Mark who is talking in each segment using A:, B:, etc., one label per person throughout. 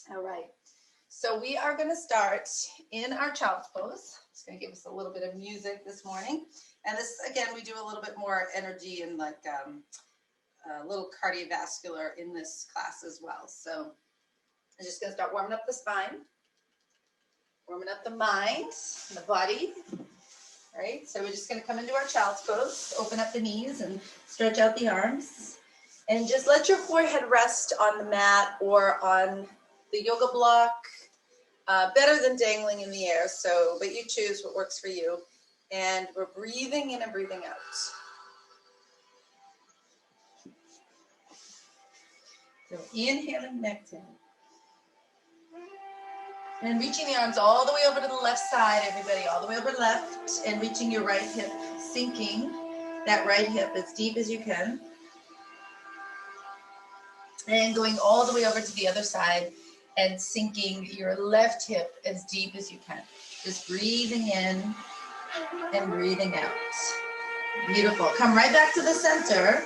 A: All right. So we are going to start in our child's pose. It's going to give us a little bit of music this morning. And this, again, we do a little bit more energy and like a little cardiovascular in this class as well. So I'm just going to start warming up the spine, warming up the mind, and the body. All right, so we're just going to come into our child's pose, open up the knees and stretch out the arms. And just let your forehead rest on the mat or on the yoga block. Better than dangling in the air, so, but you choose what works for you. And we're breathing in and breathing out. So inhaling, exhaling. And reaching the arms all the way over to the left side, everybody, all the way over left, and reaching your right hip, sinking that right hip as deep as you can. And going all the way over to the other side and sinking your left hip as deep as you can. Just breathing in and breathing out. Beautiful. Come right back to the center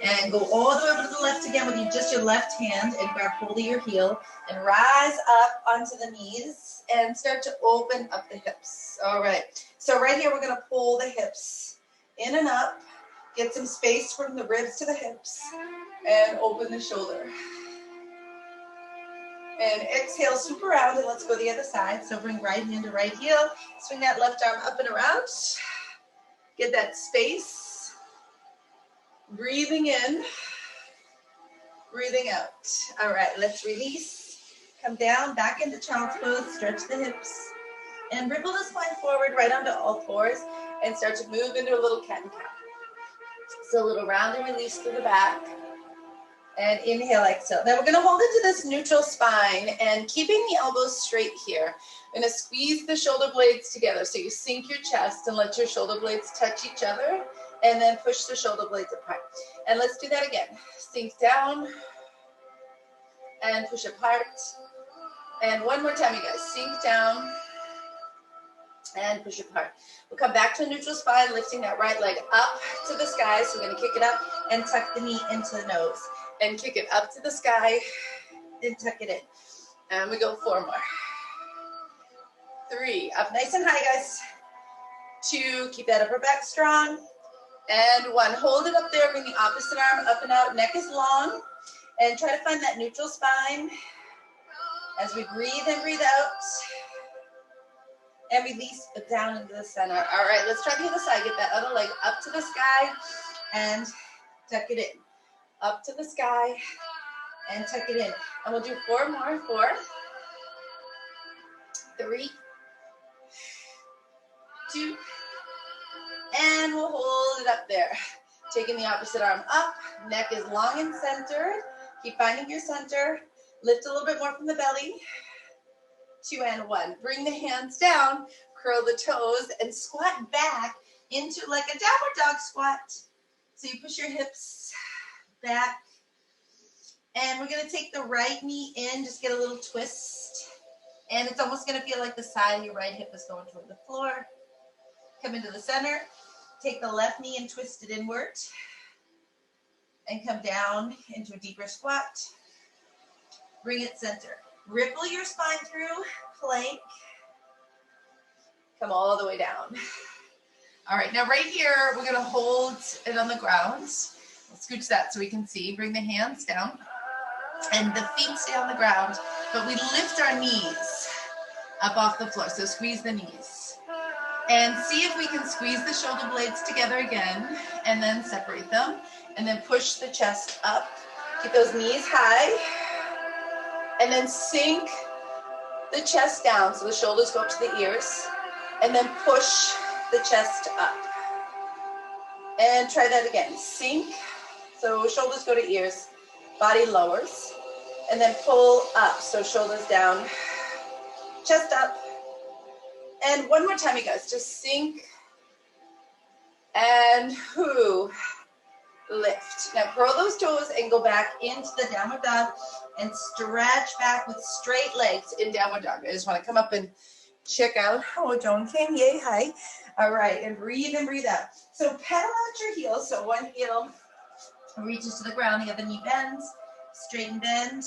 A: and go all the way over to the left again with just your left hand and grab hold of your heel and rise up onto the knees and start to open up the hips. All right. So right here, we're going to pull the hips in and up, get some space from the ribs to the hips, and open the shoulder. And exhale, swoop around, and let's go the other side. So bring right hand to right heel, swing that left arm up and around. Get that space. Breathing in, breathing out. All right, let's release. Come down, back into child's pose, stretch the hips, and ripple the spine forward right onto all fours, and start to move into a little cat and cow. So a little round and release through the back. And inhale, exhale. Now we're going to hold into this neutral spine and keeping the elbows straight here. I'm going to squeeze the shoulder blades together. So you sink your chest and let your shoulder blades touch each other and then push the shoulder blades apart. And let's do that again. Sink down and push apart. And one more time, you guys. Sink down and push apart. We'll come back to a neutral spine, lifting that right leg up to the sky. So we're going to kick it up and tuck the knee into the nose. And kick it up to the sky and tuck it in. And we go 4 more. 3, up nice and high, guys. 2, keep that upper back strong. And 1, hold it up there, bring the opposite arm up and out, neck is long. And try to find that neutral spine as we breathe in, breathe out. And release it down into the center. All right, let's try the other side. Get that other leg up to the sky and tuck it in. Up to the sky and tuck it in. And we'll do 4 more. 4, 3, 2, and we'll hold it up there. Taking the opposite arm up, neck is long and centered. Keep finding your center. Lift a little bit more from the belly. 2 and 1. Bring the hands down, curl the toes, and squat back into like a downward dog squat. So you push your hips back. And we're going to take the right knee in, just get a little twist. And it's almost going to feel like the side of your right hip is going toward the floor. Come into the center. Take the left knee and twist it inward. And come down into a deeper squat. Bring it center. Ripple your spine through, plank. Come all the way down. All right, now right here, we're going to hold it on the ground. We'll scooch that so we can see. Bring the hands down. And the feet stay on the ground, but we lift our knees up off the floor. So squeeze the knees. And see if we can squeeze the shoulder blades together again, and then separate them. And then push the chest up. Keep those knees high. And then sink the chest down so the shoulders go up to the ears. And then push the chest up. And try that again. Sink, so shoulders go to ears, body lowers. And then pull up, so shoulders down, chest up. And one more time, you guys, just sink and lift. Now curl those toes and go back into the downward dog and stretch back with straight legs in downward dog. I just want to come up and check out. Oh, Joan came, yay, hi. All right, and breathe out. So pedal out your heels. So one heel reaches to the ground, the other knee bends, straighten bend,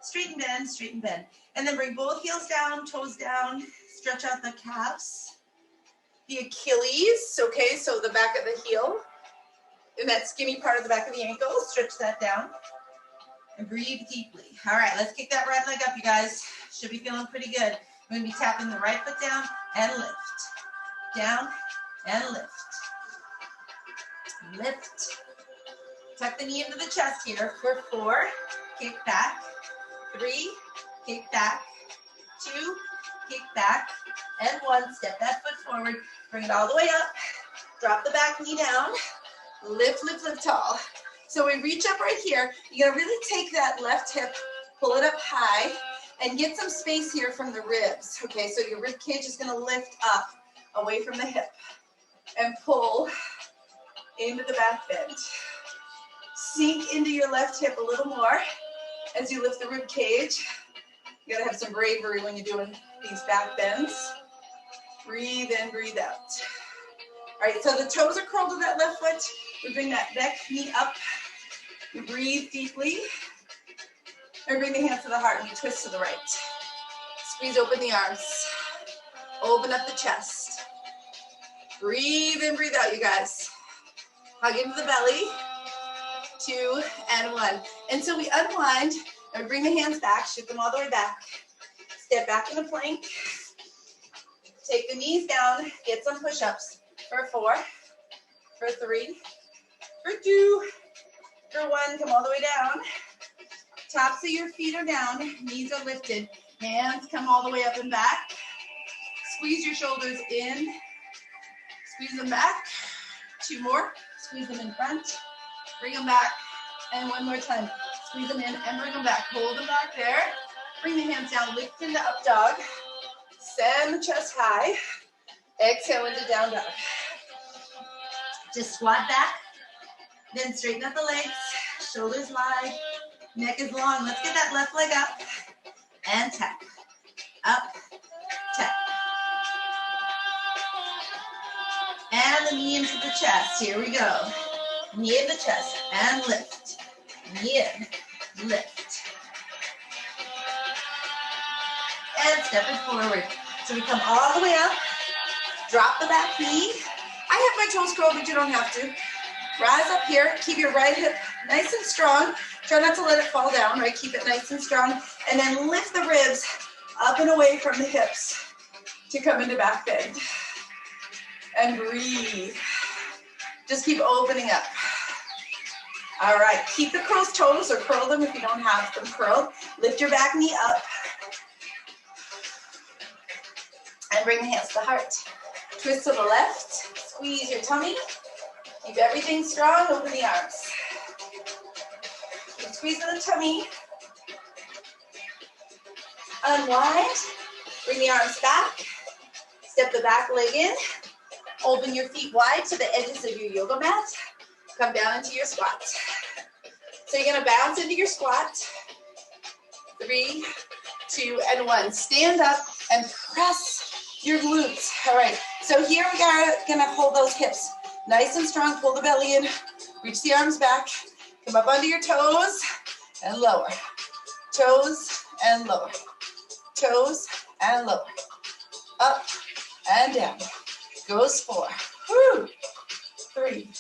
A: Straighten, bend, straighten, bend. And then bring both heels down, toes down, stretch out the calves, the Achilles, okay, so the back of the heel, and that skinny part of the back of the ankle, stretch that down, and breathe deeply. All right, let's kick that right leg up, you guys. Should be feeling pretty good. We're gonna be tapping the right foot down and lift. Down and lift. Lift. Tuck the knee into the chest here for 4, kick back, 3, kick back, 2, kick back, and 1. Step that foot forward, bring it all the way up, drop the back knee down, lift, lift, lift tall. So we reach up right here. You're gonna really take that left hip, pull it up high, and get some space here from the ribs. Okay, so your rib cage is gonna lift up away from the hip and pull into the back bend. Sink into your left hip a little more as you lift the rib cage. You gotta have some bravery when you're doing these back bends. Breathe in, breathe out. All right, so the toes are curled to that left foot. We bring that back knee up. We breathe deeply. And bring the hands to the heart and we twist to the right. Squeeze open the arms. Open up the chest. Breathe in, breathe out, you guys. Hug into the belly. 2 and 1. And so we unwind and we bring the hands back, shift them all the way back. Step back in a plank. Take the knees down, get some push-ups for 4, for 3, for 2, for 1. Come all the way down. Tops of your feet are down, knees are lifted, hands come all the way up and back. Squeeze your shoulders in, squeeze them back. 2 more, squeeze them in front, bring them back, and 1 more time. Squeeze them in and bring them back. Hold them back there. Bring the hands down, lift into up dog. Send the chest high. Exhale into down dog. Just squat back, then straighten up the legs, shoulders wide. Neck is long. Let's get that left leg up and tap. Up, tap. And the knee into the chest. Here we go. Knee in the chest and lift. Knee in, lift. And step it forward. So we come all the way up. Drop the back knee. I have my toes curled, but you don't have to. Rise up here. Keep your right hip nice and strong. Try not to let it fall down, right? Keep it nice and strong. And then lift the ribs up and away from the hips to come into back bend. And breathe. Just keep opening up. All right, keep the curled toes or curl them if you don't have them curled. Lift your back knee up. And bring the hands to the heart. Twist to the left. Squeeze your tummy. Keep everything strong. Open the arms. Squeeze the tummy. Unwind. Bring the arms back. Step the back leg in. Open your feet wide to the edges of your yoga mat. Come down into your squat. So you're going to bounce into your squat. 3, 2, and 1. Stand up and press your glutes. All right. So here we are going to hold those hips nice and strong. Pull the belly in. Reach the arms back. Come up under your toes and lower. Toes and lower. Toes and lower. Up and down. Goes 4. Woo. 3.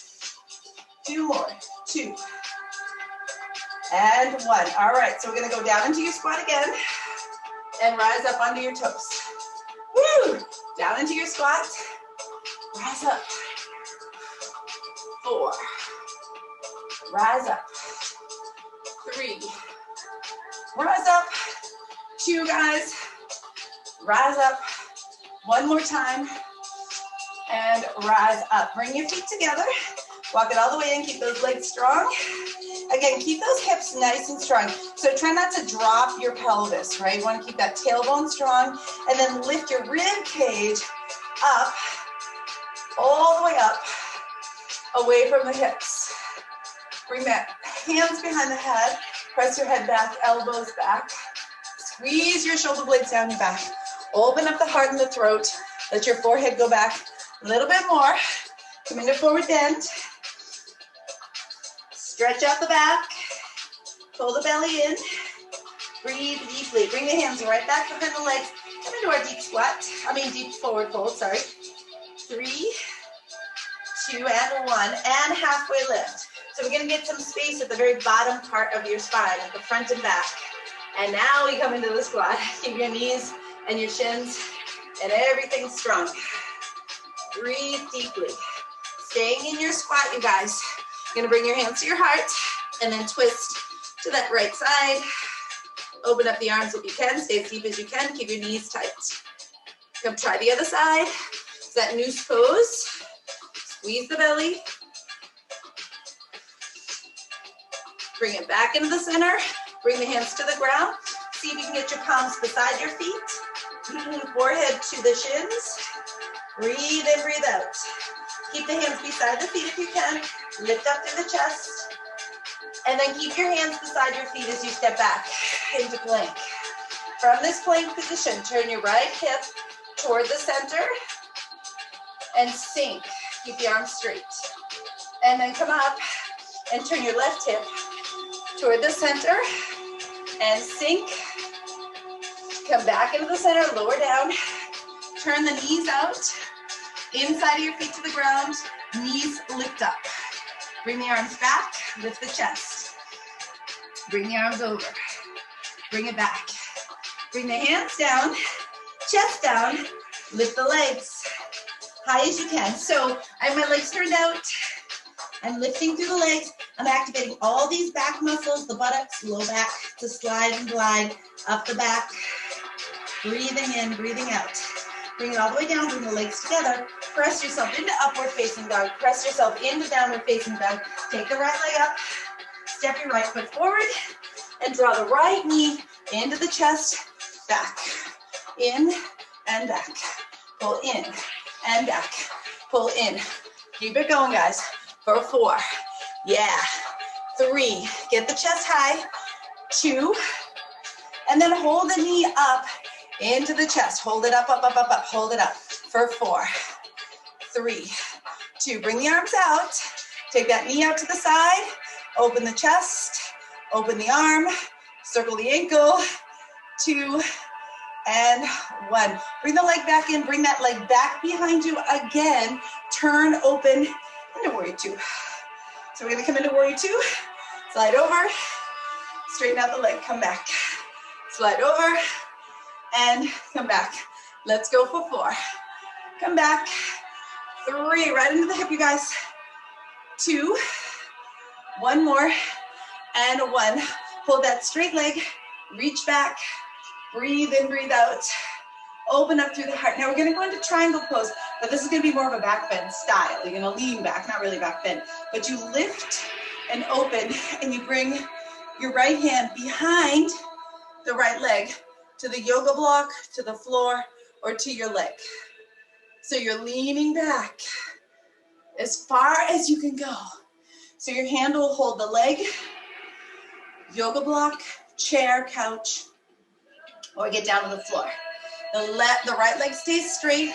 A: 2 more. 2. And 1. All right, so we're going to go down into your squat again and rise up onto your toes. Woo! Down into your squat. Rise up. 4. Rise up. 3. Rise up. 2, guys. Rise up. 1 more time. And rise up. Bring your feet together. Walk it all the way in. Keep those legs strong. Again, keep those hips nice and strong. So try not to drop your pelvis, right? You want to keep that tailbone strong. And then lift your rib cage up, all the way up, away from the hips. Bring that hands behind the head. Press your head back, elbows back. Squeeze your shoulder blades down your back. Open up the heart and the throat. Let your forehead go back a little bit more. Come into forward bend. Stretch out the back. Pull the belly in. Breathe deeply. Bring the hands right back behind the legs. Come into our deep squat. Deep forward fold, sorry. 3, 2, and 1, and halfway lift. So we're gonna get some space at the very bottom part of your spine, at the front and back. And now we come into the squat. Keep your knees and your shins and everything strong. Breathe deeply. Staying in your squat, you guys. You're gonna bring your hands to your heart and then twist to that right side. Open up the arms if you can. Stay as deep as you can. Keep your knees tight. Come try the other side. It's that noose pose. Squeeze the belly. Bring it back into the center. Bring the hands to the ground. See if you can get your palms beside your feet. Forehead to the shins. Breathe in, breathe out. Keep the hands beside the feet if you can. Lift up through the chest. And then keep your hands beside your feet as you step back into plank. From this plank position, turn your right hip toward the center and sink. Keep the arms straight. And then come up and turn your left hip toward the center and sink. Come back into the center, lower down. Turn the knees out. Inside of your feet to the ground. Knees lift up. Bring the arms back, lift the chest. Bring the arms over. Bring it back. Bring the hands down, chest down, lift the legs high as you can. So I have my legs turned out. I'm lifting through the legs. I'm activating all these back muscles, the buttocks, low back to slide and glide up the back. Breathing in, breathing out. Bring it all the way down, bring the legs together. Press yourself into upward facing dog. Press yourself into downward facing dog. Take the right leg up. Step your right foot forward and draw the right knee into the chest, back, in and back. Pull in and back. Pull in. Keep it going, guys. For 4. Yeah. 3. Get the chest high. 2. And then hold the knee up into the chest. Hold it up, up, up, up, up. Hold it up. For 4. 3. 2. Bring the arms out. Take that knee out to the side. Open the chest. Open the arm. Circle the ankle. 2 and 1. Bring the leg back in. Bring that leg back behind you again. Turn open into warrior 2. So we're going to come into warrior 2. Slide over. Straighten out the leg. Come back. Slide over. And come back. Let's go for 4. Come back. 3. Right into the hip, you guys. 2. 1 more. And 1. Pull that straight leg. Reach back. Breathe in, breathe out. Open up through the heart. Now we're going to go into triangle pose, but this is going to be more of a back bend style. You're going to lean back, not really back bend, but you lift and open, and you bring your right hand behind the right leg to the yoga block, to the floor, or to your leg. So you're leaning back as far as you can go. So your hand will hold the leg, yoga block, chair, couch, or get down to the floor. The right leg stays straight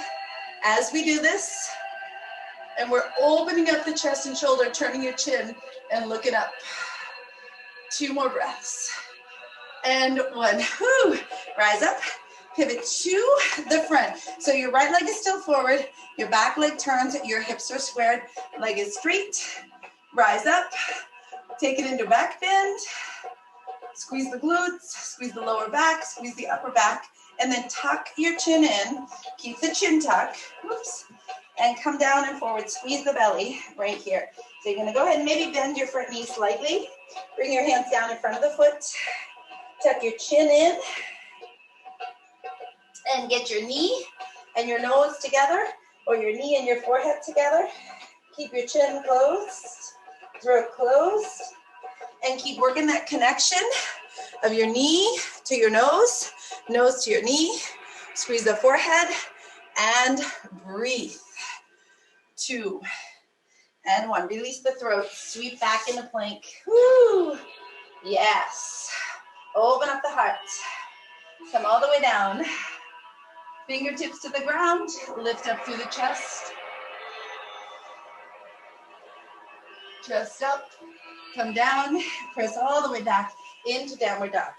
A: as we do this. And we're opening up the chest and shoulder, turning your chin and looking up. 2 more breaths. And 1. Whew. Rise up. Pivot to the front. So your right leg is still forward. Your back leg turns. Your hips are squared. Leg is straight. Rise up. Take it into back bend. Squeeze the glutes. Squeeze the lower back. Squeeze the upper back. And then tuck your chin in. Keep the chin tuck. Whoops. And come down and forward. Squeeze the belly right here. So you're going to go ahead and maybe bend your front knee slightly. Bring your hands down in front of the foot. Tuck your chin in. And get your knee and your nose together, or your knee and your forehead together. Keep your chin closed, throat closed, and keep working that connection of your knee to your nose to your knee. Squeeze the forehead and breathe. 2 and 1. Release the throat. Sweep back into plank. Woo! Yes. Open up the heart. Come all the way down. Fingertips to the ground. Lift up through the chest. Chest up. Come down. Press all the way back into downward dog.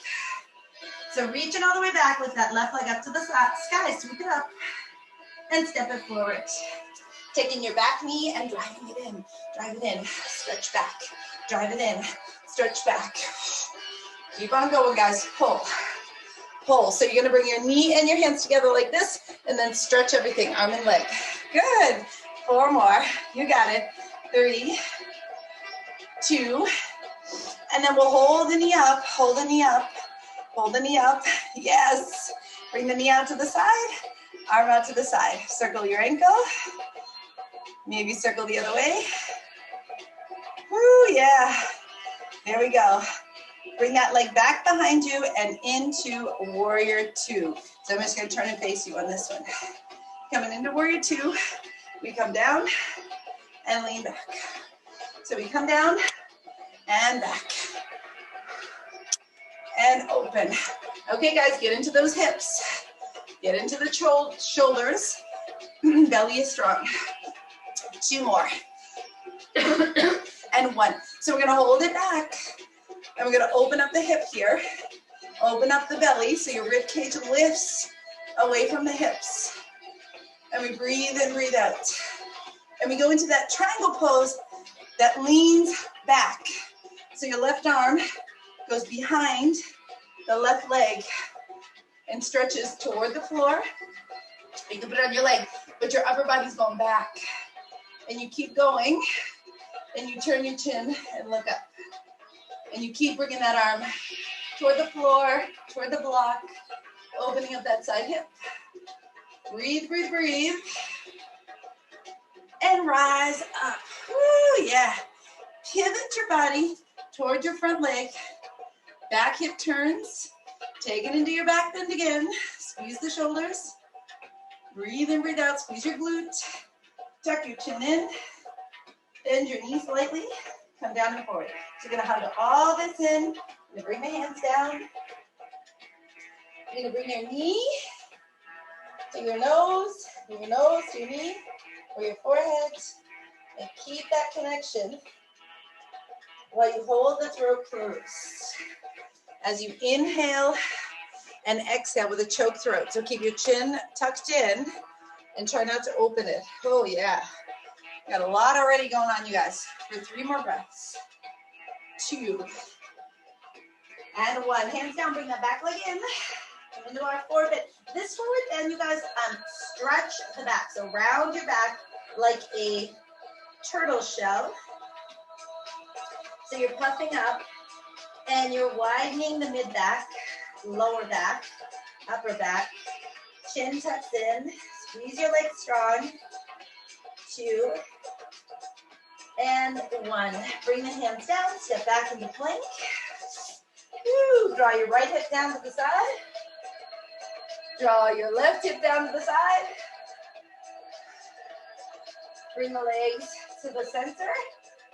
A: So reaching all the way back with that left leg up to the sky, sweep it up and step it forward. Taking your back knee and driving it in. Drive it in, stretch back. Drive it in, stretch back. Keep on going, guys. Pull, pull. So you're gonna bring your knee and your hands together like this and then stretch everything, arm and leg. Good. 4 more. You got it. 3, 2, and then we'll hold the knee up, hold the knee up, hold the knee up. Yes. Bring the knee out to the side, arm out to the side. Circle your ankle. Maybe circle the other way. Woo, yeah. There we go. Bring that leg back behind you and into warrior 2. So I'm just gonna turn and face you on this one. Coming into warrior 2, we come down and lean back. So we come down and back. And open. Okay, guys, get into those hips. Get into the shoulders. Belly is strong. 2 more. And 1. So we're gonna hold it back. And we're gonna open up the hip here. Open up the belly so your rib cage lifts away from the hips. And we breathe in, breathe out. And we go into that triangle pose that leans back. So your left arm goes behind the left leg and stretches toward the floor. You can put it on your leg, but your upper body's going back. And you keep going, and you turn your chin and look up. And you keep bringing that arm toward the floor, toward the block, opening up that side hip. Breathe, breathe, breathe. And rise up. Woo, yeah. Pivot your body toward your front leg. Back hip turns. Take it into your back bend again. Squeeze the shoulders. Breathe in, breathe out. Squeeze your glute. Tuck your chin in. Bend your knees slightly. Come down and forward. So you're going to hug all this in. You're going to bring the hands down. You're going to bring your knee to your nose to your knee, or your forehead, and keep that connection while you hold the throat closed. As you inhale and exhale with a choked throat. So keep your chin tucked in and try not to open it. Oh yeah. Got a lot already going on, you guys. For 3 more breaths. 2. And 1. Hands down, bring that back leg in. Come into our forward bend. This forward bend, you guys, stretch the back. So round your back like a turtle shell. So you're puffing up and you're widening the mid back, lower back, upper back. Chin tucks in. Squeeze your legs strong. 2. And 1. Bring the hands down. Step back into plank. Woo. Draw your right hip down to the side. Draw your left hip down to the side. Bring the legs to the center.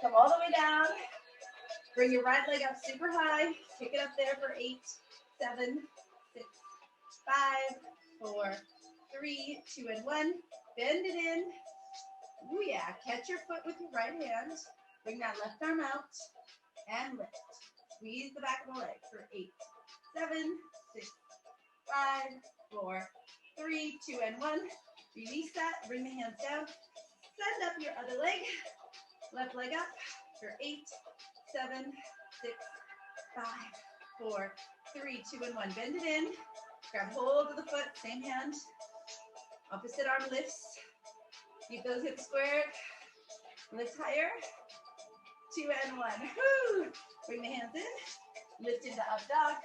A: Come all the way down. Bring your right leg up super high. Kick it up there for 8, 7, 6, 5, 4, 3, 2, and 1. Bend it in. Ooh, yeah. Catch your foot with your right hand. Bring that left arm out and lift. Squeeze the back of the leg for 8, 7, 6, 5, 4, 3, 2, and 1. Release that. Bring the hands down. Send up your other leg. Left leg up for 8, 7, 6, 5, 4, 3, 2, and 1. Bend it in. Grab hold of the foot. Same hand. Opposite arm lifts. Keep those hips squared. Lift higher. 2 and 1. Woo! Bring the hands in. Lift into up dog.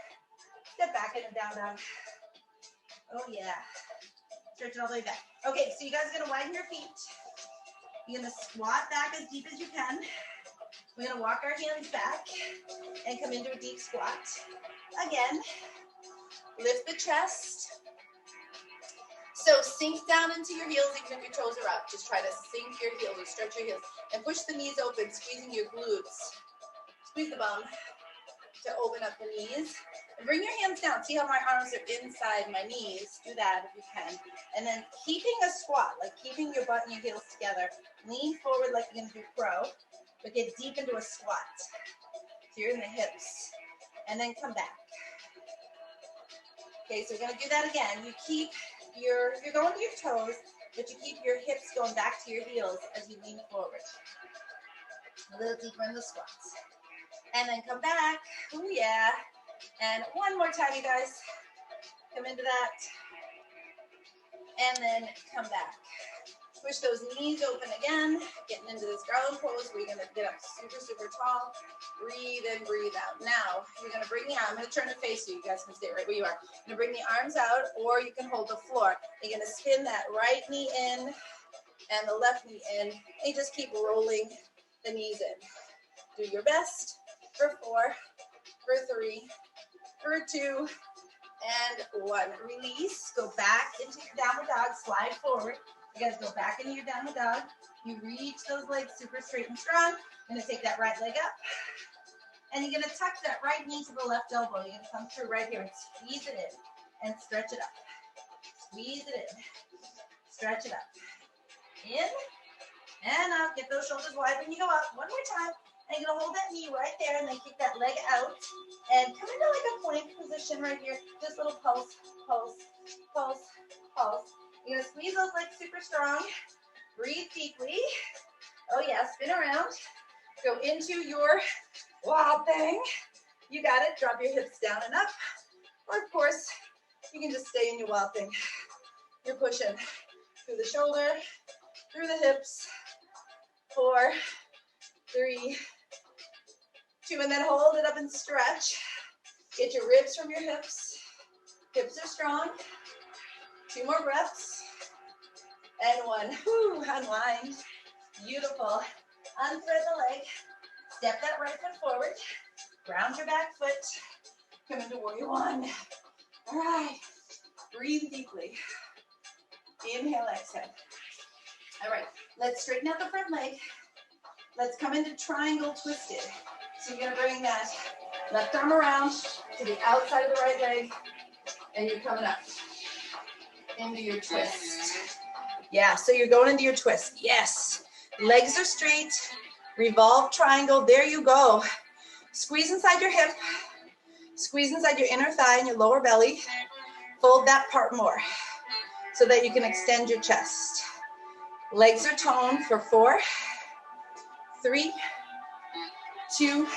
A: Step back into down dog. Oh yeah. Stretch it all the way back. Okay, so you guys are gonna widen your feet. You're gonna squat back as deep as you can. We're gonna walk our hands back and come into a deep squat. Again, lift the chest. So sink down into your heels even if your toes are up. Just try to sink your heels or stretch your heels. And push the knees open, squeezing your glutes. Squeeze the bum to open up the knees. And bring your hands down. See how my arms are inside my knees? Do that if you can. And then keeping a squat, like keeping your butt and your heels together. Lean forward like you're going to do crow, but get deep into a squat. So you're in the hips. And then come back. Okay, so we're gonna do that again. You're going to your toes, but you keep your hips going back to your heels as you lean forward. A little deeper in the squats. And then come back. Oh yeah. And one more time, you guys. Come into that. And then come back. Push those knees open again. Getting into this ground pose where you're going to get up super, super tall. Breathe in, breathe out. Now, you're going to bring the arm. I'm going to turn to face you. You guys can stay right where you are. You're going to bring the arms out, or you can hold the floor. You're going to spin that right knee in and the left knee in. And you just keep rolling the knees in. Do your best for 4, for 3, for 2, and 1. Release. Go back into your downward dog. Slide forward. You guys go back into your downward dog. You reach those legs super straight and strong. You're gonna take that right leg up. And you're gonna tuck that right knee to the left elbow. You're gonna come through right here and squeeze it in and stretch it up. Squeeze it in, stretch it up. In and out. Get those shoulders wide when you go up. One more time. And you're gonna hold that knee right there and then kick that leg out. And come into like a plank position right here. Just a little pulse, pulse, pulse, pulse. You're gonna squeeze those legs super strong. Breathe deeply. Oh yeah, spin around. Go into your wild thing. You got it. Drop your hips down and up. Or of course, you can just stay in your wild thing. You're pushing through the shoulder, through the hips. 4, 3, 2, and then hold it up and stretch. Get your ribs from your hips. Hips are strong. 2 more breaths. And 1. Whew, unwind. Beautiful. Unthread the leg. Step that right foot forward. Ground your back foot. Come into warrior 1. All right. Breathe deeply. Inhale, exhale. All right. Let's straighten out the front leg. Let's come into triangle twisted. So you're going to bring that left arm around to the outside of the right leg. And you're coming up into your twist. Yeah, so you're going into your twist. Yes. Legs are straight. Revolve triangle. There you go. Squeeze inside your hip. Squeeze inside your inner thigh and your lower belly. Fold that part more so that you can extend your chest. Legs are toned for 4, 3, 2,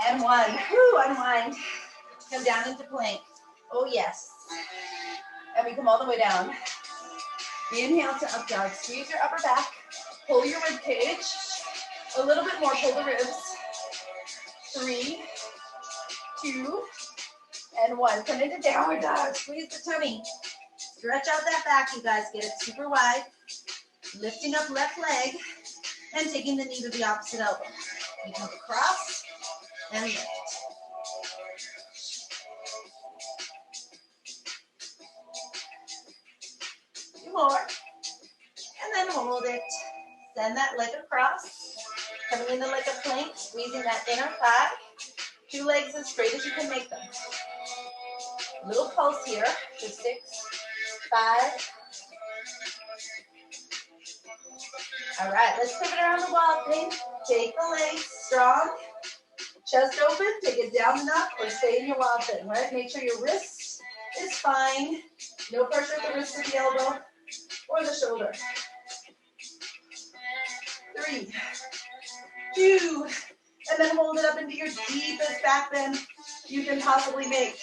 A: and 1. Woo, unwind. Come down into plank. Oh, yes. And we come all the way down. Inhale to up dog. Squeeze your upper back. Pull your rib cage. A little bit more. Pull the ribs. 3, 2, and 1. Come into downward dog. Squeeze the tummy. Stretch out that back, you guys. Get it super wide. Lifting up left leg and taking the knee to the opposite elbow. You come across and lift. More, and then hold it. Send that leg across, coming into like a plank, squeezing that inner thigh. 2 legs as straight as you can make them. Little pulse here for 6, 5. All right, let's pivot around the wild thing. Take the legs strong, chest open, take it down and up, or stay in your wild thing, right? Make sure your wrist is fine. No pressure at the wrist or the elbow or the shoulder. 3, 2, and then hold it up into your deepest back bend you can possibly make.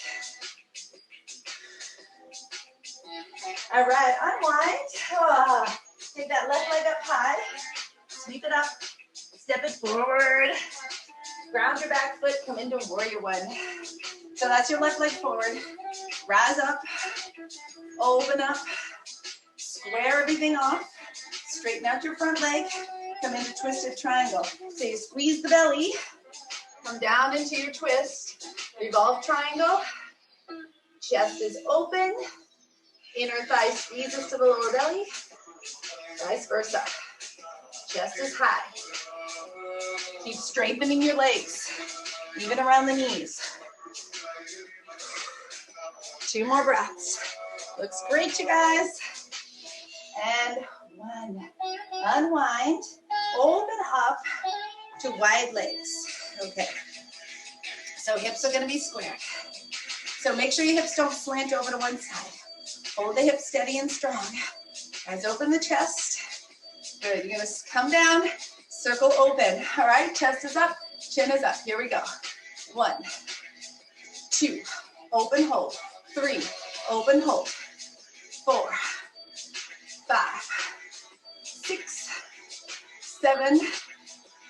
A: All right, unwind. Take that left leg up high, sweep it up, step it forward, ground your back foot, come into warrior 1. So that's your left leg forward. Rise up, open up, square everything off, straighten out your front leg, come into twisted triangle. So you squeeze the belly, come down into your twist, revolve triangle, chest is open, inner thigh squeezes to the lower belly, vice versa. Chest is high. Keep strengthening your legs, even around the knees. 2 more breaths. Looks great, you guys. And 1. Unwind. Open up to wide legs. Okay. So hips are going to be squared.
B: So make sure your hips don't slant over to one side. Hold the hips steady and strong. Guys, open the chest. Good, you're gonna come down, circle open. All right, chest is up, chin is up. Here we go. 1, 2, open, hold. 3, open, hold. 4, 5, 6, 7,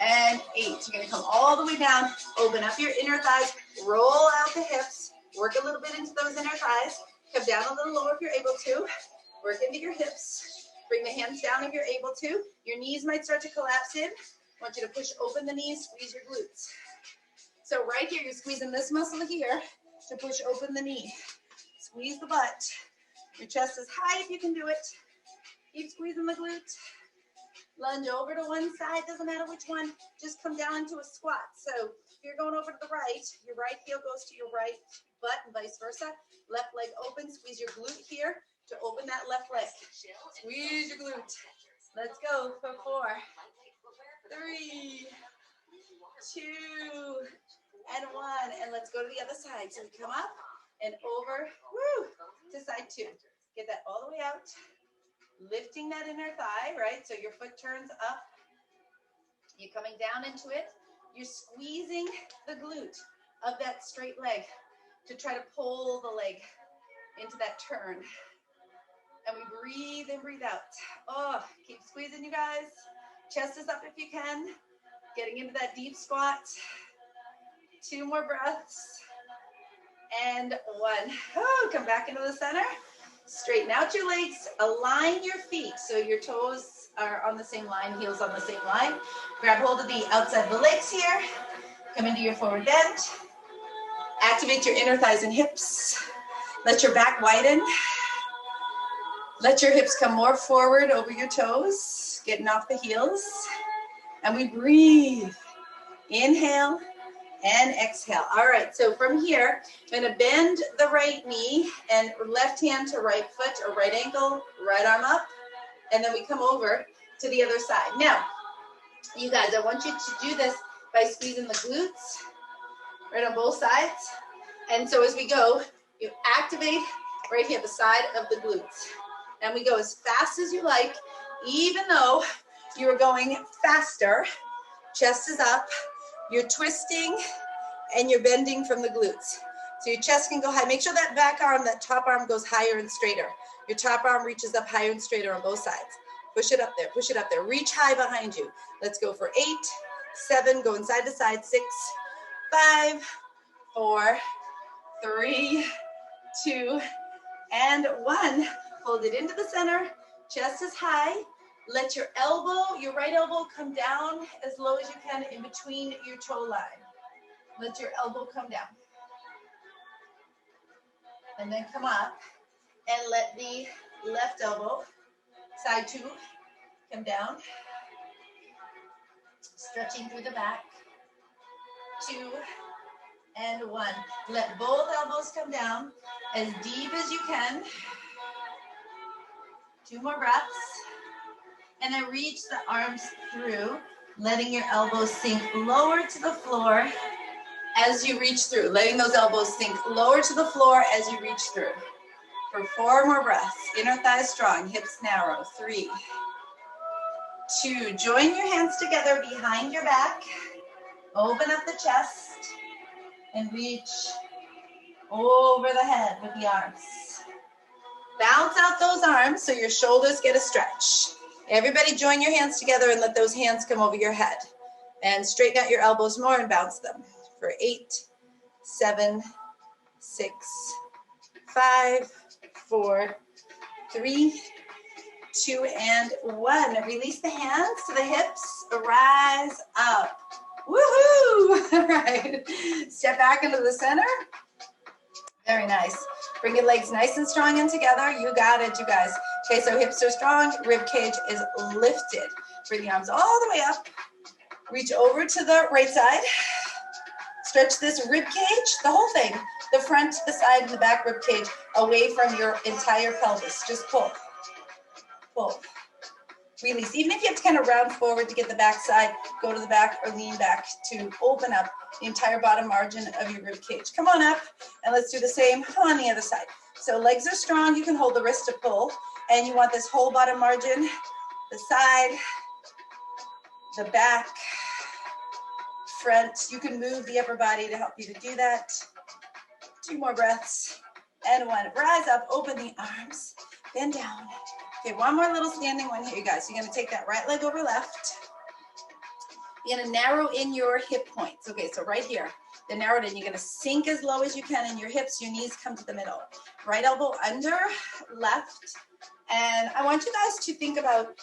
B: and 8. You're gonna come all the way down, open up your inner thighs, roll out the hips, work a little bit into those inner thighs, come down a little lower if you're able to, work into your hips, bring the hands down if you're able to. Your knees might start to collapse in. I want you to push open the knees, squeeze your glutes. So right here, you're squeezing this muscle here to push open the knee. Squeeze the butt. Your chest is high if you can do it. Keep squeezing the glute. Lunge over to one side, doesn't matter which one. Just come down into a squat. So if you're going over to the right, your right heel goes to your right butt and vice versa. Left leg open, squeeze your glute here to open that left leg. Squeeze your glute. Let's go for 4, 3, 2, and 1. And let's go to the other side. So we come up and over, to side 2. Get that all the way out. Lifting that inner thigh, right? So your foot turns up. You're coming down into it. You're squeezing the glute of that straight leg to try to pull the leg into that turn. And we breathe in, breathe out. Oh, keep squeezing, you guys. Chest is up if you can. Getting into that deep squat. 2 more breaths. And 1. Oh, come back into the center. Straighten out your legs, align your feet so your toes are on the same line, heels on the same line. Grab hold of the outside of the legs here. Come into your forward bend. Activate your inner thighs and hips. Let your back widen. Let your hips come more forward over your toes, getting off the heels. And we breathe. Inhale and exhale. All right, so from here, I'm gonna bend the right knee and left hand to right foot or right ankle, right arm up, and then we come over to the other side. Now, you guys, I want you to do this by squeezing the glutes, right on both sides. And so as we go, you activate right here, the side of the glutes. And we go as fast as you like, even though you are going faster, chest is up, you're twisting and you're bending from the glutes. So your chest can go high. Make sure that back arm, that top arm goes higher and straighter. Your top arm reaches up higher and straighter on both sides. Push it up there, push it up there. Reach high behind you. Let's go for 8, 7, going side to side, 6, 5, 4, 3, 2, and 1. Hold it into the center. Chest is high. Let your elbow, your right elbow, come down as low as you can in between your toe line. Let your elbow come down. And then come up and let the left elbow, side 2, come down. Stretching through the back. 2 and 1. Let both elbows come down as deep as you can. 2 more breaths. And then reach the arms through, letting your elbows sink lower to the floor as you reach through. Letting those elbows sink lower to the floor as you reach through. For 4 more breaths. Inner thighs strong, hips narrow. 3, 2. Join your hands together behind your back. Open up the chest and reach over the head with the arms. Bounce out those arms so your shoulders get a stretch. Everybody join your hands together and let those hands come over your head. And straighten out your elbows more and bounce them. For 8, 7, 6, 5, 4, 3, 2, and 1. Release the hands to the hips. Rise up. Woohoo! All right. Step back into the center. Very nice. Bring your legs nice and strong in together. You got it, you guys. Okay, so hips are strong. Rib cage is lifted. Bring the arms all the way up. Reach over to the right side. Stretch this rib cage, the whole thing, the front, the side, and the back rib cage away from your entire pelvis. Just pull. Pull. release. Even if you have to kind of round forward to get the back side, go to the back or lean back to open up the entire bottom margin of your rib cage. Come on up, and let's do the same on the other side. So legs are strong, you can hold the wrist to pull, and you want this whole bottom margin, the side, the back, front. You can move the upper body to help you to do that. 2 more breaths, and 1. Rise up, open the arms, bend down. Okay, 1 more little standing one here, you guys. You're gonna take that right leg over left. You're gonna narrow in your hip points. Okay, so right here, they're narrowed in. You're gonna sink as low as you can in your hips. Your knees come to the middle. Right elbow under, left. And I want you guys to think about,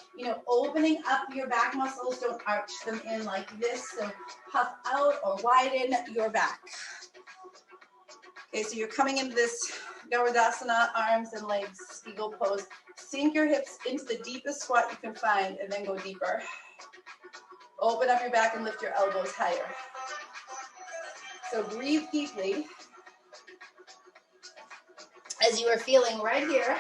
B: opening up your back muscles. Don't arch them in like this. So puff out or widen your back. Okay, so you're coming into this Gavardasana, arms and legs, eagle pose. Sink your hips into the deepest squat you can find and then go deeper. Open up your back and lift your elbows higher. So breathe deeply. As you are feeling right here,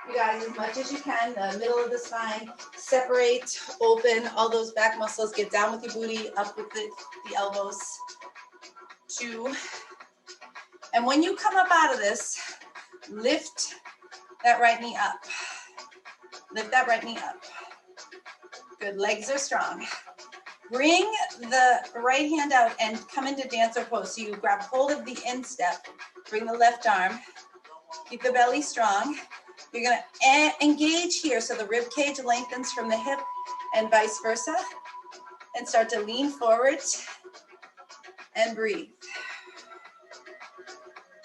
B: you guys, as much as you can, the middle of the spine, separate, open all those back muscles, get down with your booty, up with the elbows. 2. And when you come up out of this, lift that right knee up. Lift that right knee up. Good, legs are strong. Bring the right hand out and come into dancer pose. So you grab hold of the instep, bring the left arm, keep the belly strong. You're gonna engage here so the rib cage lengthens from the hip and vice versa. And start to lean forward and breathe.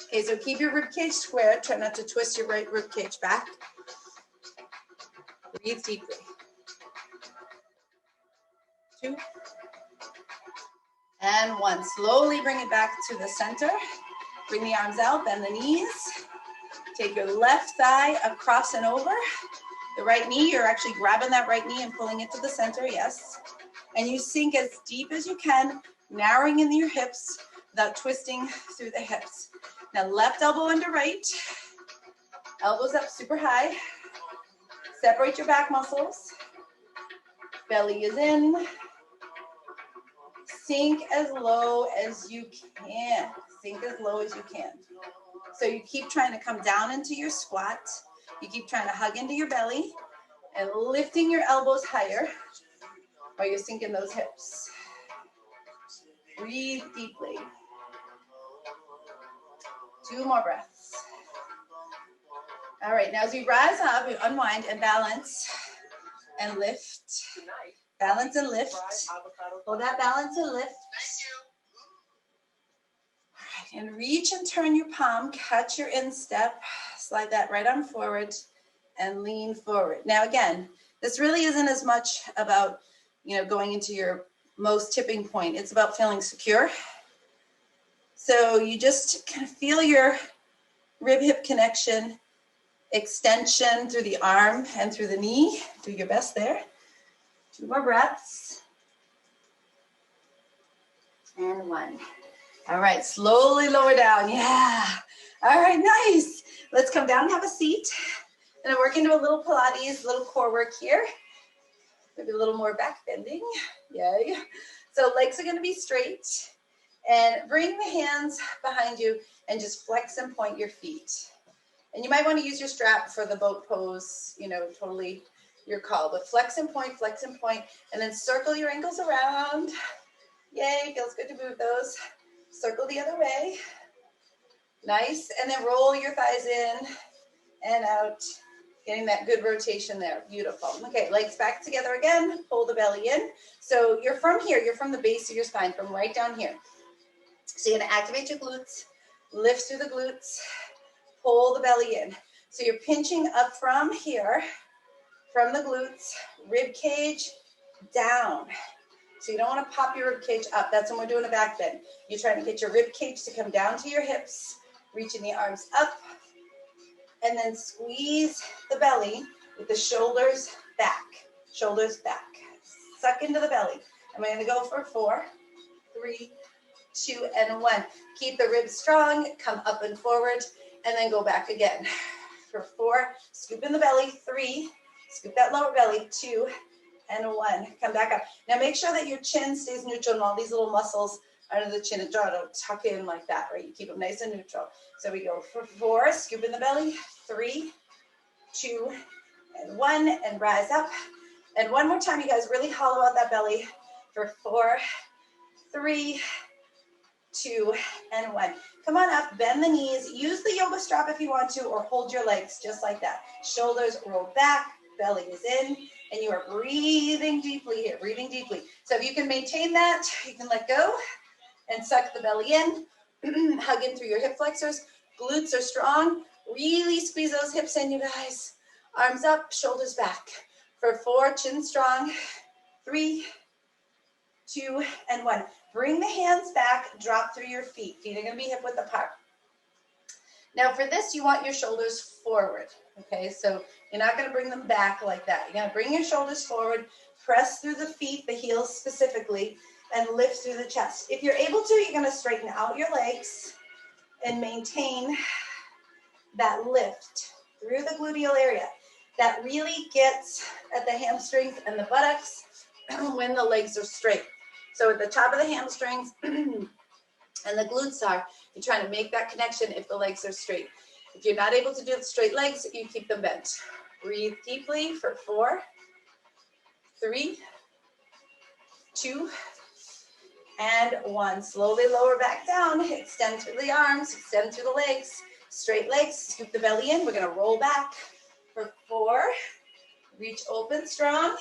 B: Okay, so keep your rib cage square. Try not to twist your right rib cage back. Breathe deeply. 2. And 1. Slowly bring it back to the center. Bring the arms out, bend the knees. Take your left thigh across and over. The right knee, you're actually grabbing that right knee and pulling it to the center, yes. And you sink as deep as you can, narrowing in your hips without twisting through the hips. Now left elbow under right, elbows up super high. Separate your back muscles. Belly is in. Sink as low as you can. Sink as low as you can. So you keep trying to come down into your squat. You keep trying to hug into your belly and lifting your elbows higher while you're sinking those hips. Breathe deeply. 2 more breaths. All right, now as we rise up, we unwind and balance and lift. Balance and lift. Hold that balance and lift. All right, and reach and turn your palm, catch your instep, slide that right arm forward and lean forward. Now again, this really isn't as much about, going into your most tipping point. It's about feeling secure. So you just kind of feel your rib hip connection, extension through the arm and through the knee. Do your best there. 2 more breaths. And 1. All right, slowly lower down. Yeah. All right, nice. Let's come down and have a seat. And work into a little Pilates, little core work here. Maybe a little more back bending. Yay. So legs are going to be straight. And bring the hands behind you and just flex and point your feet. And you might want to use your strap for the boat pose, totally your call. But flex and point, and then circle your ankles around. Yay, feels good to move those. Circle the other way. Nice. And then roll your thighs in and out, getting that good rotation there. Beautiful. Okay, legs back together again. Pull the belly in. So you're from here. You're from the base of your spine, from right down here. So you're going to activate your glutes, lift through the glutes, pull the belly in. So you're pinching up from here, from the glutes, rib cage down. So you don't want to pop your rib cage up. That's when we're doing a back bend. You're trying to get your rib cage to come down to your hips, reaching the arms up, and then squeeze the belly with the shoulders back. Shoulders back. Suck into the belly. I'm going to go for 4, 3, 2, and 1. Keep the ribs strong, come up and forward, and then go back again. For 4, scoop in the belly. 3, scoop that lower belly. 2, and 1. Come back up. Now make sure that your chin stays neutral and all these little muscles under the chin and jaw don't tuck in like that, right? You keep them nice and neutral. So we go for 4, scoop in the belly, 3, 2, and 1, and rise up. And one more time, you guys, really hollow out that belly for 4, 3, 2, and 1. Come on up, bend the knees. Use the yoga strap if you want to, or hold your legs just like that. Shoulders roll back, belly is in, and you are breathing deeply here, breathing deeply. So if you can maintain that, you can let go and suck the belly in. Hug in through your hip flexors. Glutes are strong. Really squeeze those hips in, you guys. Arms up, shoulders back. For 4, chin strong. 3, 2, and 1. Bring the hands back, drop through your feet. Feet are going to be hip width apart. Now for this, you want your shoulders forward, okay? So you're not going to bring them back like that. You're going to bring your shoulders forward, press through the feet, the heels specifically, and lift through the chest. If you're able to, you're going to straighten out your legs and maintain that lift through the gluteal area. That really gets at the hamstrings and the buttocks when the legs are straight. So at the top of the hamstrings and the glutes are, you're trying to make that connection if the legs are straight. If you're not able to do the straight legs, you keep them bent. Breathe deeply for 4, 3, 2, and 1. Slowly lower back down. Extend through the arms, extend through the legs. Straight legs, scoop the belly in. We're going to roll back for 4. Reach open strong.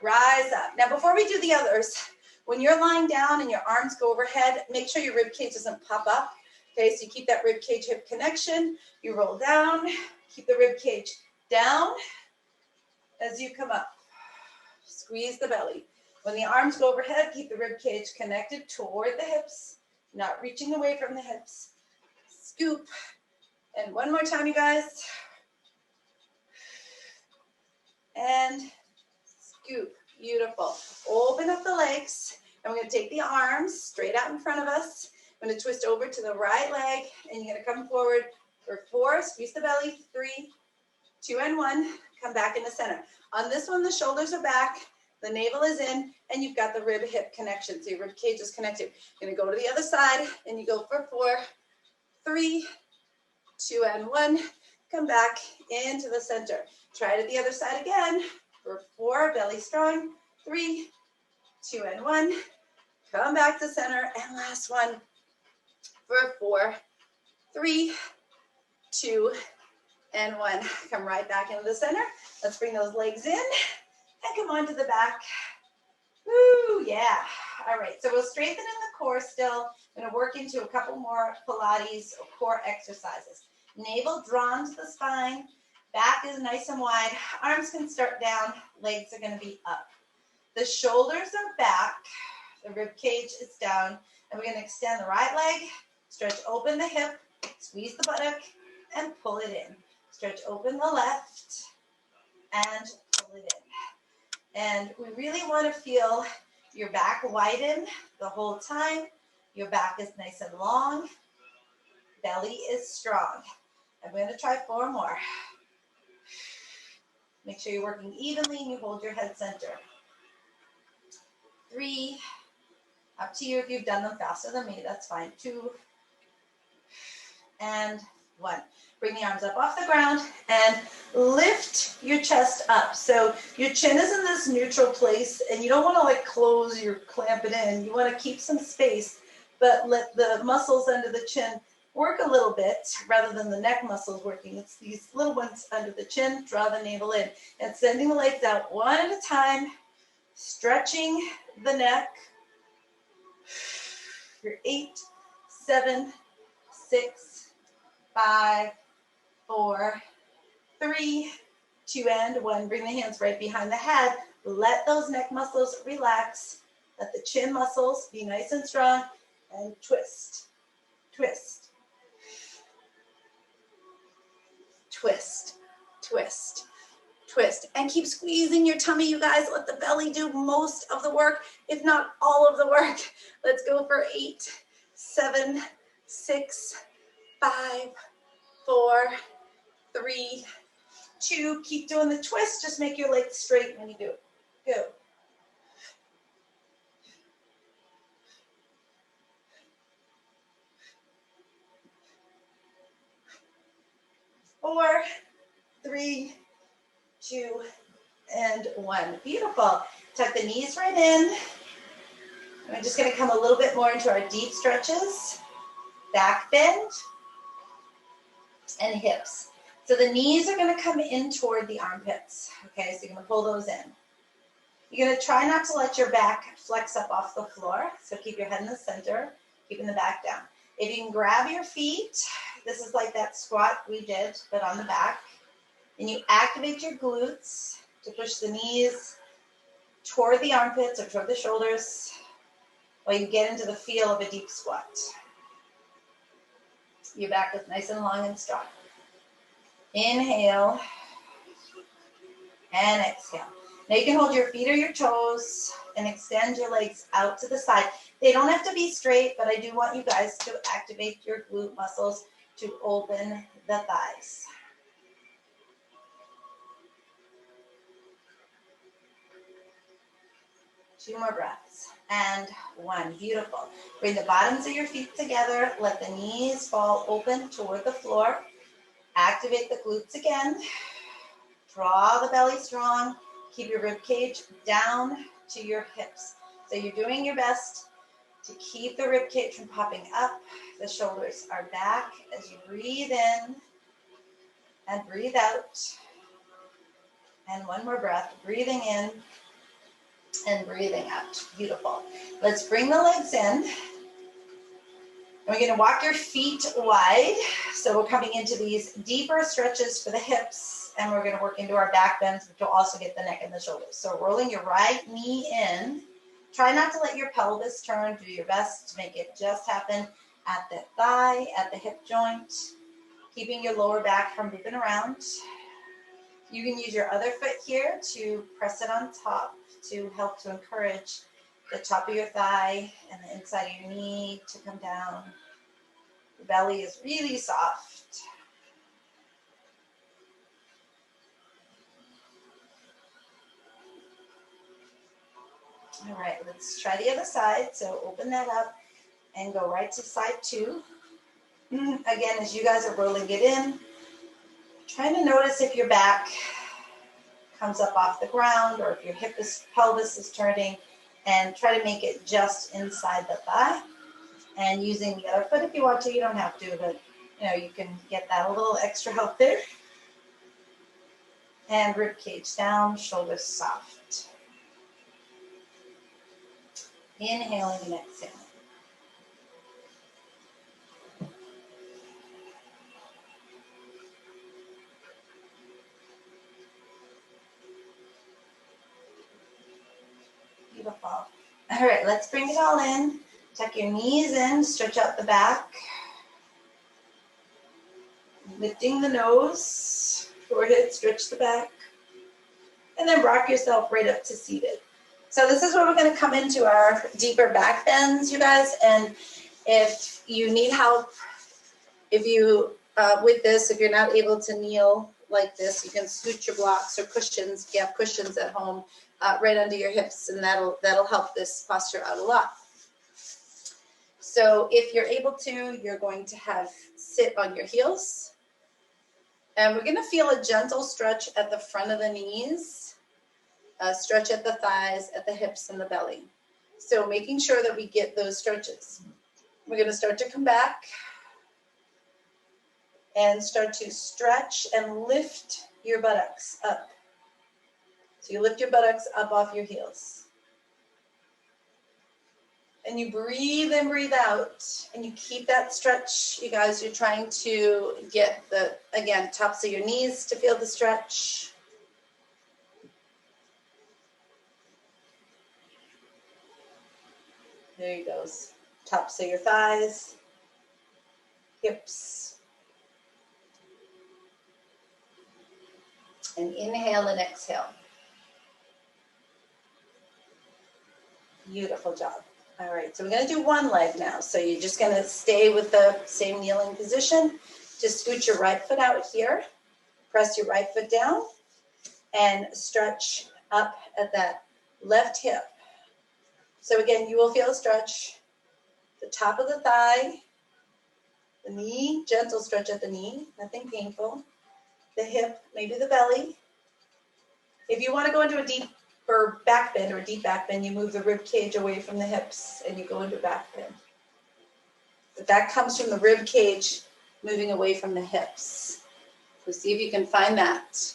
B: Rise up. Now before we do the others, when you're lying down and your arms go overhead, make sure your rib cage doesn't pop up. Okay, so you keep that rib cage hip connection. You roll down, keep the rib cage down as you come up. Squeeze the belly. When the arms go overhead, keep the rib cage connected toward the hips, not reaching away from the hips. Scoop. And one more time, you guys. And scoop. Beautiful. Open up the legs. And we're going to take the arms straight out in front of us. I'm going to twist over to the right leg. And you're going to come forward for 4. Squeeze the belly. 3, 2, and 1. Come back in the center. On this one, the shoulders are back. The navel is in. And you've got the rib hip connection. So your rib cage is connected. You're going to go to the other side. And you go for 4, 3, 2, and 1. Come back into the center. Try to the other side again. For 4, belly strong. 3, 2, and 1. Come back to center. And last one. For 4, 3, 2, and 1. Come right back into the center. Let's bring those legs in. And come on to the back. Woo, yeah. All right, so we'll strengthen in the core still. I'm going to work into a couple more Pilates or core exercises. Navel drawn to the spine. Back is nice and wide. Arms can start down. Legs are going to be up. The shoulders are back. The rib cage is down. And we're going to extend the right leg. Stretch open the hip. Squeeze the buttock. And pull it in. Stretch open the left. And pull it in. And we really want to feel your back widen the whole time. Your back is nice and long. Belly is strong. I'm going to try 4 more. Make sure you're working evenly and you hold your head center. 3. Up to you if you've done them faster than me. That's fine. 2. And 1. Bring the arms up off the ground and lift your chest up. So your chin is in this neutral place and you don't want to like close or clamp it in. You want to keep some space, but let the muscles under the chin work a little bit rather than the neck muscles working. It's these little ones under the chin. Draw the navel in and sending the legs out one at a time, stretching the neck. For 8, 7, 6, 5, 4, 3, 2, and 1. Bring the hands right behind the head. Let those neck muscles relax. Let the chin muscles be nice and strong. And twist, twist, twist, twist, twist. And keep squeezing your tummy, you guys. Let the belly do most of the work, if not all of the work. Let's go for 8, 7, 6, 5, 4, 3, 2. Keep doing the twist. Just make your legs straight when you do it.
A: Go. 4, 3, 2, and 1. Beautiful. Tuck the knees right in. We're just going to come a little bit more into our deep stretches. Back bend and hips. So the knees are going to come in toward the armpits. Okay, so you're going to pull those in. You're going to try not to let your back flex up off the floor. So keep your head in the center, keeping the back down. If you can grab your feet, this is like that squat we did, but on the back. And you activate your glutes to push the knees toward the armpits or toward the shoulders while you get into the feel of a deep squat. Your back is nice and long and strong. Inhale and exhale. Now you can hold your feet or your toes and extend your legs out to the side. They don't have to be straight, but I do want you guys to activate your glute muscles to open the thighs. Two more breaths. And 1. Beautiful. Bring the bottoms of your feet together. Let the knees fall open toward the floor. Activate the glutes again. Draw the belly strong. Keep your rib cage down to your hips. So you're doing your best to keep the rib cage from popping up. The shoulders are back as you breathe in and breathe out. And 1 more breath. Breathing in and breathing out. Beautiful. Let's bring the legs in. We're going to walk your feet wide. So we're coming into these deeper stretches for the hips, and we're going to work into our back bends, which will also get the neck and the shoulders. So rolling your right knee in. Try not to let your pelvis turn. Do your best to make it just happen at the thigh, at the hip joint, keeping your lower back from moving around. You can use your other foot here to press it on top to help to encourage the top of your thigh and the inside of your knee to come down. The belly is really soft. All right, let's try the other side. So open that up and go right to side 2. Again, as you guys are rolling it in, trying to notice if your back comes up off the ground or if your pelvis is turning, and try to make it just inside the thigh. And using the other foot if you want to, you don't have to, but you can get that a little extra help there. And rib cage down, shoulders soft. Inhaling and exhaling. Beautiful. All right, let's bring it all in. Tuck your knees in, stretch out the back. Lifting the nose, forehead, stretch the back. And then rock yourself right up to seated. So this is where we're going to come into our deeper back bends, you guys. And if you need help, with this, if you're not able to kneel like this, you can scoot your blocks or cushions, if you have cushions at home, right under your hips, and that'll help this posture out a lot. So if you're able to, you're going to sit on your heels. And we're going to feel a gentle stretch at the front of the knees, stretch at the thighs, at the hips, and the belly. So making sure that we get those stretches. We're going to start to come back and start to stretch and lift your buttocks up. So you lift your buttocks up off your heels. And you breathe in, breathe out, and you keep that stretch. You guys, you're trying to get again, tops of your knees to feel the stretch. There you go. Tops of your thighs, hips. And inhale and exhale. Beautiful job. All right, so we're going to do one leg now. So you're just going to stay with the same kneeling position. Just scoot your right foot out here. Press your right foot down and stretch up at that left hip. So again, you will feel a stretch. The top of the thigh, the knee, gentle stretch at the knee, nothing painful. The hip, maybe the belly. If you want to go into a deeper back bend or a deep back bend, you move the rib cage away from the hips and you go into back bend. But that comes from the rib cage moving away from the hips. So see if you can find that.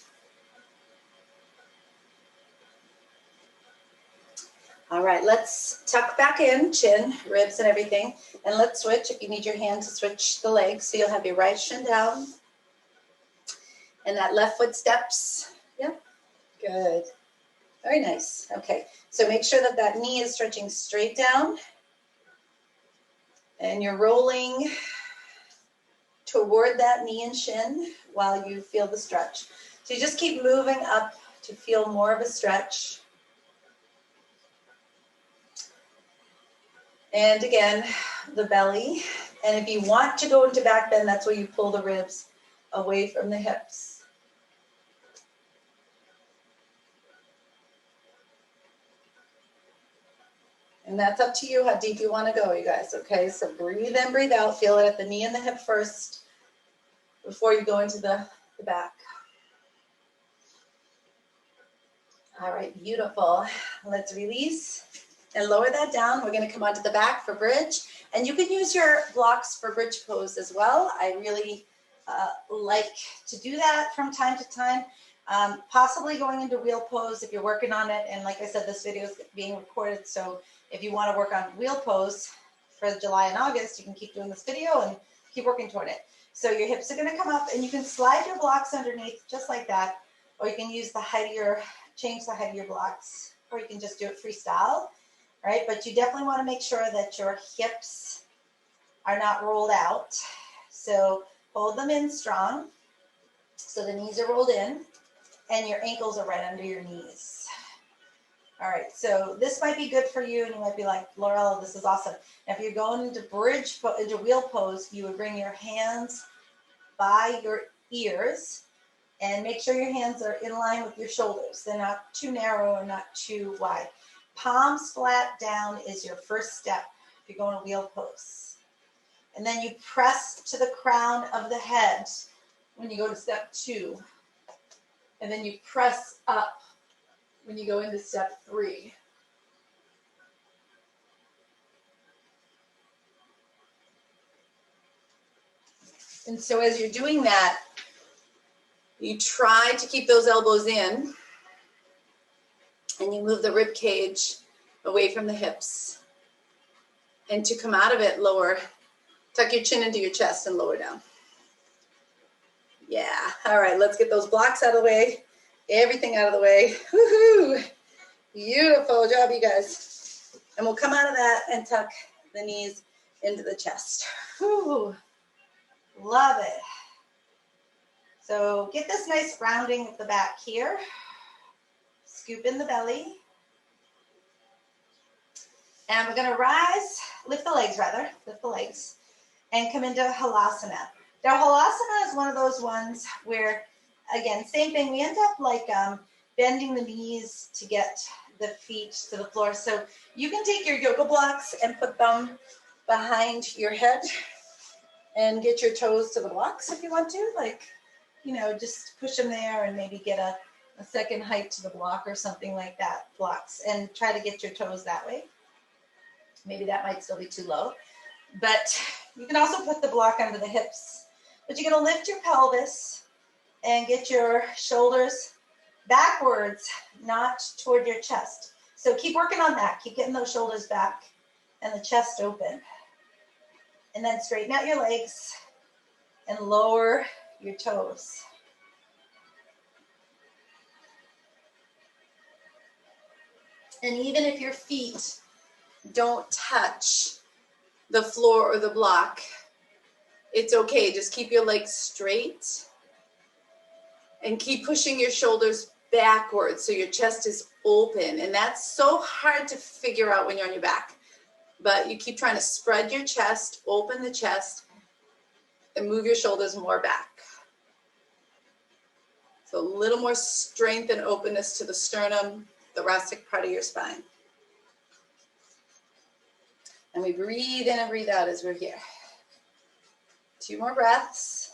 A: All right, let's tuck back in, chin, ribs and everything. And let's switch if you need your hand to switch the legs. So you'll have your right shin down. And that left foot steps. Yep, good. Very nice. Okay, so make sure that that knee is stretching straight down. And you're rolling toward that knee and shin while you feel the stretch. So you just keep moving up to feel more of a stretch. And again, the belly. And if you want to go into back bend, that's where you pull the ribs away from the hips. And that's up to you how deep you want to go, you guys, okay? So breathe in, breathe out. Feel it at the knee and the hip first before you go into the back. All right, beautiful. Let's release and lower that down. We're going to come onto the back for bridge. And you can use your blocks for bridge pose as well. I really like to do that from time to time. Possibly going into wheel pose if you're working on it. And like I said, this video is being recorded, so if you want to work on wheel pose for July and August, you can keep doing this video and keep working toward it. So your hips are going to come up and you can slide your blocks underneath just like that, or you can use the height of your, change the height of your blocks, or you can just do it freestyle, right? But you definitely want to make sure that your hips are not rolled out. So hold them in strong. So the knees are rolled in and your ankles are right under your knees. All right, so this might be good for you, and you might be like, Laurella, this is awesome. Now, if you're going into bridge, into wheel pose, you would bring your hands by your ears and make sure your hands are in line with your shoulders. They're not too narrow or not too wide. Palms flat down is your first step if you're going to wheel pose. And then you press to the crown of the head when you go to step 2. And then you press up when you go into step 3. And so as you're doing that, you try to keep those elbows in and you move the rib cage away from the hips. And to come out of it, lower, tuck your chin into your chest and lower down. Yeah, all right, let's get those blocks out of the way. Everything out of the way. Woohoo! Beautiful job, you guys. And we'll come out of that and tuck the knees into the chest. Whew. Love it. So get this nice rounding at the back here. Scoop in the belly. And we're going to rise, lift the legs, and come into Halasana. Now, Halasana is one of those ones where, again, same thing. We end up like bending the knees to get the feet to the floor. So you can take your yoga blocks and put them behind your head and get your toes to the blocks if you want to. Like, you know, just push them there and maybe get a second height to the block or something like that, blocks, and try to get your toes that way. Maybe that might still be too low. But you can also put the block under the hips. But you're going to lift your pelvis and get your shoulders backwards, not toward your chest. So keep working on that. Keep getting those shoulders back and the chest open. And then straighten out your legs and lower your toes. And even if your feet don't touch the floor or the block, it's okay. Just keep your legs straight and keep pushing your shoulders backwards so your chest is open. And that's so hard to figure out when you're on your back. But you keep trying to spread your chest, open the chest, and move your shoulders more back. So a little more strength and openness to the sternum
B: thoracic part of your spine. And we breathe in and breathe out as we're here. 2 more breaths.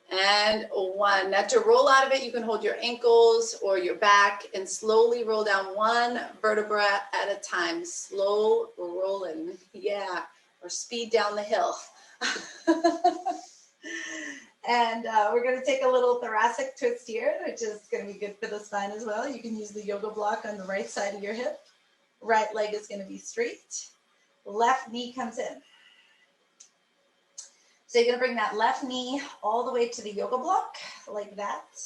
B: And 1. Now to roll out of it, you can hold your ankles or your back and slowly roll down 1 vertebra at a time. Slow rolling, yeah, or speed down the hill. And we're going to take a little thoracic twist here, which is going to be good for the spine as well. You can use the yoga block on the right side of your hip. Right leg is going to be straight. Left knee comes in. So you're going to bring that left knee all the way to the yoga block, like that.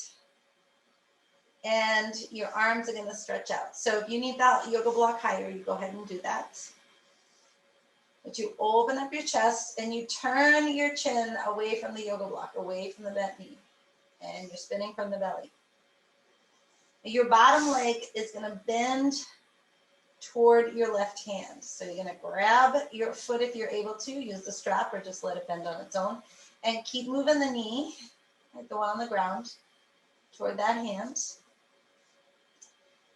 B: And your arms are going to stretch out. So if you need that yoga block higher, you go ahead and do that. But you open up your chest and you turn your chin away from the yoga block, away from the bent knee. And you're spinning from the belly. Your bottom leg is going to bend toward your left hand. So you're going to grab your foot if you're able to, use the strap or just let it bend on its own. And keep moving the knee, like the one on the ground, toward that hand.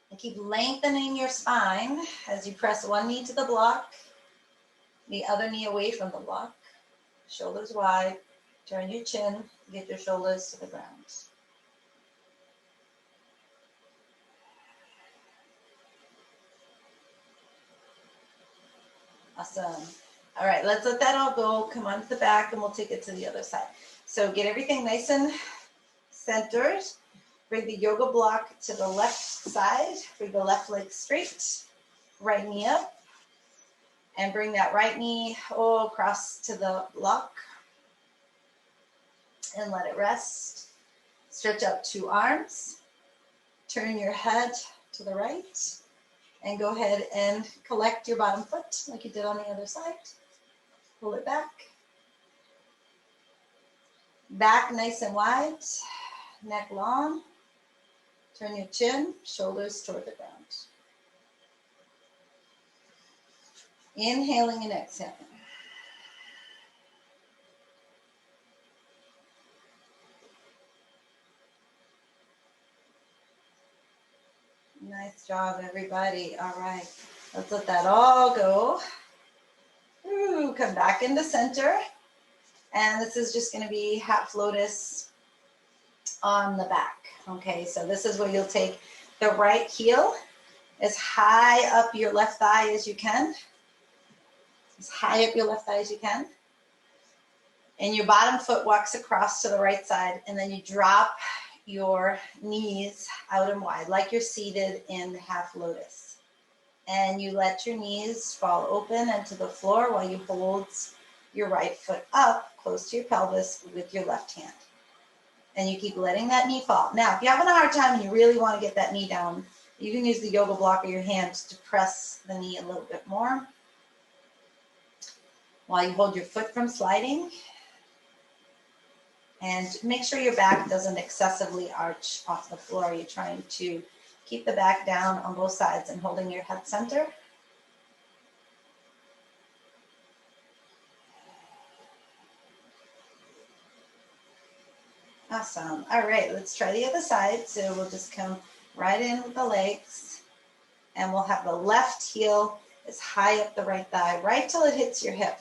B: And keep lengthening your spine as you press one knee to the block, the other knee away from the block. Shoulders wide, turn your chin, get your shoulders to the ground. Awesome. All right, let's let that all go. Come on to the back and we'll take it to the other side. So get everything nice and centered. Bring the yoga block to the left side. Bring the left leg straight. Right knee up. And bring that right knee across to the block. And let it rest. Stretch out 2 arms. Turn your head to the right. And go ahead and collect your bottom foot like you did on the other side. Pull it back. Back nice and wide. Neck long. Turn your chin, shoulders toward the ground. Inhaling and exhaling. Nice job, everybody. All right, let's let that all go. Ooh, come back into center. And this is just going to be half lotus on the back. Okay, so this is where you'll take the right heel as high up your left thigh as you can. As high up your left thigh as you can. And your bottom foot walks across to the right side, and then you drop your knees out and wide like you're seated in half lotus. And you let your knees fall open and to the floor while you hold your right foot up close to your pelvis with your left hand. And you keep letting that knee fall. Now, if you're having a hard time and you really want to get that knee down, you can use the yoga block or your hand to press the knee a little bit more while you hold your foot from sliding. And make sure your back doesn't excessively arch off the floor. You're trying to keep the back down on both sides and holding your head center. Awesome. All right, let's try the other side. So we'll just come right in with the legs. And we'll have the left heel as high up the right thigh, right till it hits your hip,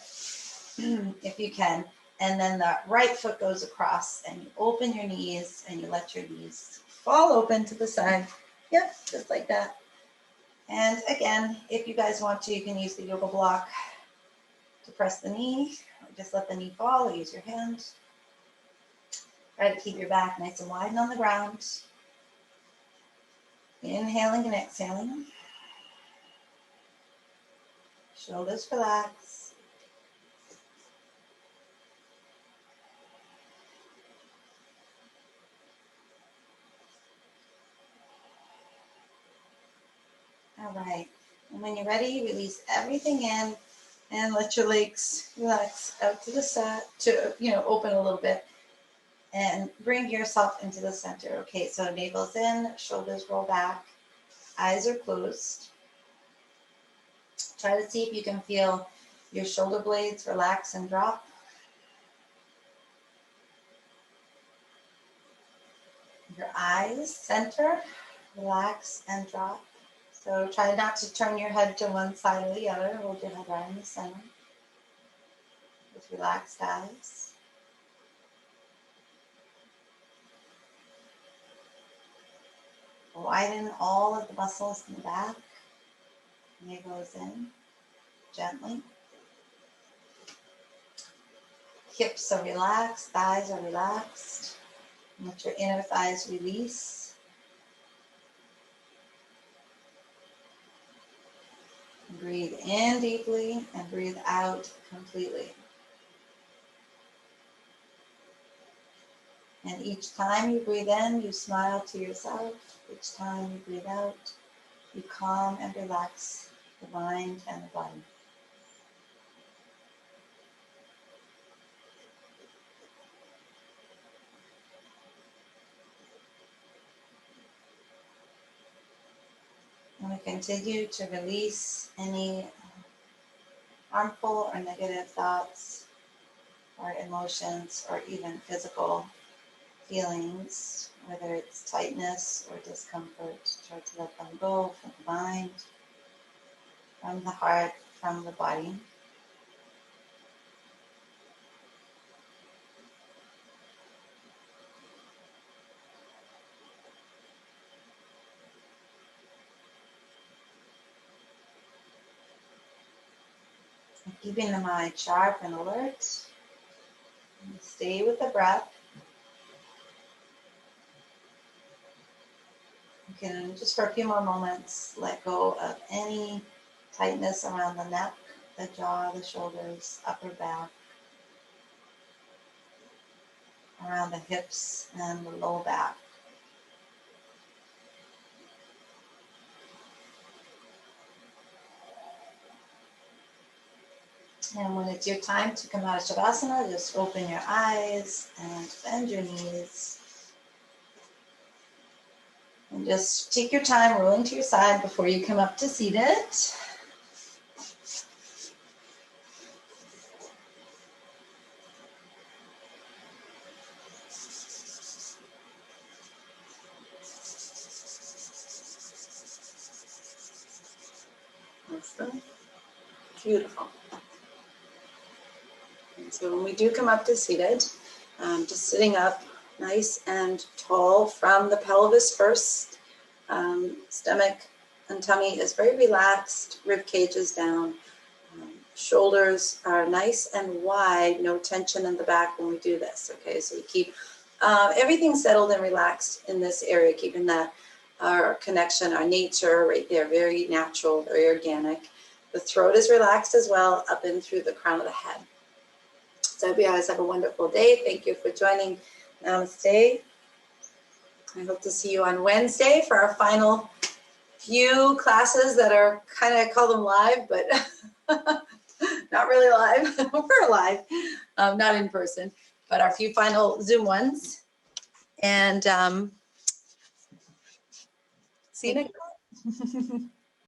B: if you can. And then the right foot goes across and you open your knees and you let your knees fall open to the side. Yep, just like that. And again, if you guys want to, you can use the yoga block to press the knee, or just let the knee fall, or use your hand. Try to keep your back nice and wide and on the ground. Inhaling and exhaling. Shoulders relax. All right. And when you're ready, release everything in and let your legs relax out to the side, to, open a little bit. And bring yourself into the center. Okay, so navel's in, shoulders roll back, eyes are closed. Try to see if you can feel your shoulder blades relax and drop. Your eyes center.
A: Relax and drop. So try not to turn your head to one side or the other. Hold your head right in the center with relaxed eyes. Widen all of the muscles in the back. Knee goes in gently. Hips are relaxed, thighs are relaxed. Let your inner thighs release. Breathe in deeply and breathe out completely. And each time you breathe in, you smile to yourself. Each time you breathe out, you calm and relax the mind and the body. And we continue to release any harmful or negative thoughts or emotions or even physical feelings, whether it's tightness or discomfort. Try to let them go from the mind, from the heart, from the body. And keeping the mind sharp and alert. And stay with the breath. You can, just for a few more moments, let go of any tightness around the neck, the jaw, the shoulders, upper back, around the hips and the low back. And when it's your time to come out of Shavasana, just open your eyes and bend your knees. And just take your time rolling to your side before you come up to seated. Awesome. Beautiful. And so when we do come up to seated, just sitting up nice and tall from the pelvis first. Stomach and tummy is very relaxed. Rib cage is down. Shoulders are nice and wide. No tension in the back when we do this. Okay, so we keep everything settled and relaxed in this area, keeping that our connection, our nature right there, very natural, very organic. The throat is relaxed as well, up and through the crown of the head. So I hope you guys have a wonderful day. Thank you for joining. Namaste. I hope to see you on Wednesday for our final few classes that are kind of, I call them live, but not really live. We're live, not in person, but our few final Zoom ones. And see you next time.